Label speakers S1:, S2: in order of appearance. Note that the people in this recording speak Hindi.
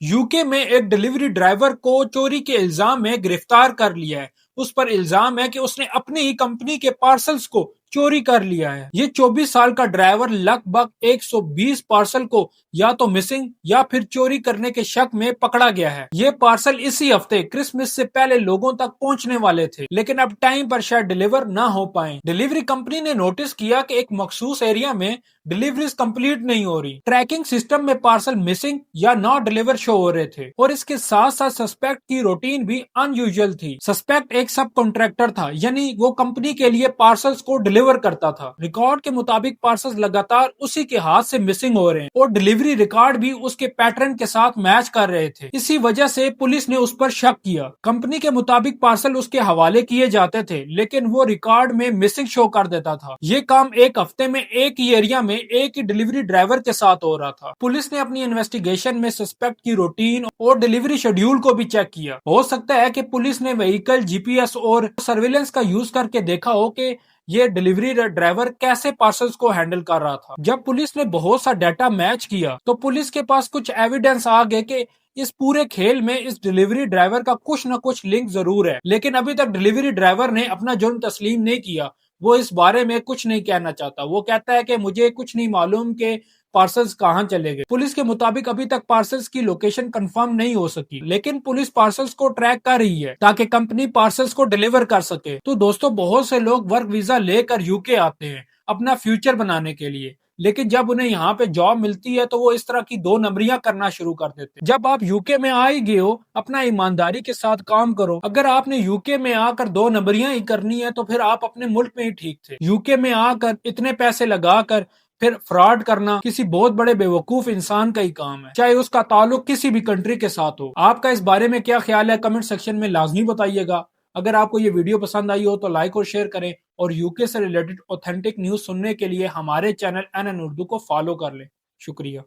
S1: यूके में एक डिलीवरी ड्राइवर को चोरी के इल्जाम में गिरफ्तार कर लिया है। उस पर इल्जाम है कि उसने अपनी ही कंपनी के पार्सल्स को चोरी कर लिया है। ये 24 साल का ड्राइवर लगभग 120 पार्सल को या तो मिसिंग या फिर चोरी करने के शक में पकड़ा गया है। ये पार्सल इसी हफ्ते क्रिसमस से पहले लोगों तक पहुंचने वाले थे, लेकिन अब टाइम पर शायद डिलीवर ना हो पाए। डिलीवरी कंपनी ने नोटिस किया कि एक मखसूस एरिया में डिलीवरीज कंप्लीट नहीं हो रही। ट्रैकिंग सिस्टम में पार्सल मिसिंग या नॉट डिलीवर शो हो रहे थे और इसके साथ साथ सस्पेक्ट की रूटीन भी अनयूजुअल थी। सस्पेक्ट एक सब कॉन्ट्रैक्टर था, यानी वो कंपनी के लिए पार्सल्स को डिलीवर करता था। रिकॉर्ड के मुताबिक पार्सल्स लगातार उसी के हाथ से मिसिंग हो रहे हैं और डिलीवरी रिकॉर्ड भी उसके पैटर्न के साथ मैच कर रहे थे। इसी वजह से पुलिस ने उस पर शक किया। कंपनी के मुताबिक पार्सल उसके हवाले किए जाते थे, लेकिन वो रिकॉर्ड में मिसिंग शो कर देता था। ये काम एक हफ्ते में एक ही एरिया में एक ही डिलीवरी ड्राइवर के साथ हो रहा था। पुलिस ने अपनी इन्वेस्टिगेशन में सस्पेक्ट की रूटीन और डिलीवरी शेड्यूल को भी चेक किया। हो सकता है कि पुलिस ने व्हीकल जीपीएस और सर्विलेंस का यूज करके देखा हो कि ये डिलीवरी ड्राइवर कैसे पार्सल्स को हैंडल कर रहा था। जब पुलिस ने बहुत सा डाटा मैच किया तो पुलिस के पास कुछ एविडेंस आ गए कि इस पूरे खेल में इस डिलीवरी ड्राइवर का कुछ न कुछ लिंक जरूर है। लेकिन अभी तक डिलीवरी ड्राइवर ने अपना जुर्म तस्लीम नहीं किया। वो इस बारे में कुछ नहीं कहना चाहता। वो कहता है कि मुझे कुछ नहीं मालूम कि पार्सल्स कहां चले गए। पुलिस के मुताबिक अभी तक पार्सल्स की लोकेशन कंफर्म नहीं हो सकी, लेकिन पुलिस पार्सल्स को ट्रैक कर रही है ताकि कंपनी पार्सल्स को डिलीवर कर सके। तो दोस्तों, बहुत से लोग वर्क वीजा लेकर यूके आते हैं अपना फ्यूचर बनाने के लिए, लेकिन जब उन्हें यहाँ पे जॉब मिलती है तो वो इस तरह की दो नंबरियां करना शुरू कर देते हैं। जब आप यूके में आ ही गए हो, अपना ईमानदारी के साथ काम करो। अगर आपने यूके में आकर दो नंबरियां ही करनी है तो फिर आप अपने मुल्क में ही ठीक थे। यूके में आकर इतने पैसे लगाकर फिर फ्रॉड करना किसी बहुत बड़े बेवकूफ इंसान का ही काम है, चाहे उसका ताल्लुक किसी भी कंट्री के साथ हो। आपका इस बारे में क्या ख्याल है, कमेंट सेक्शन में लाजमी बताइएगा। अगर आपको ये वीडियो पसंद आई हो तो लाइक और शेयर करें और यूके से रिलेटेड ऑथेंटिक न्यूज सुनने के लिए हमारे चैनल एनएन उर्दू को फॉलो कर लें। शुक्रिया।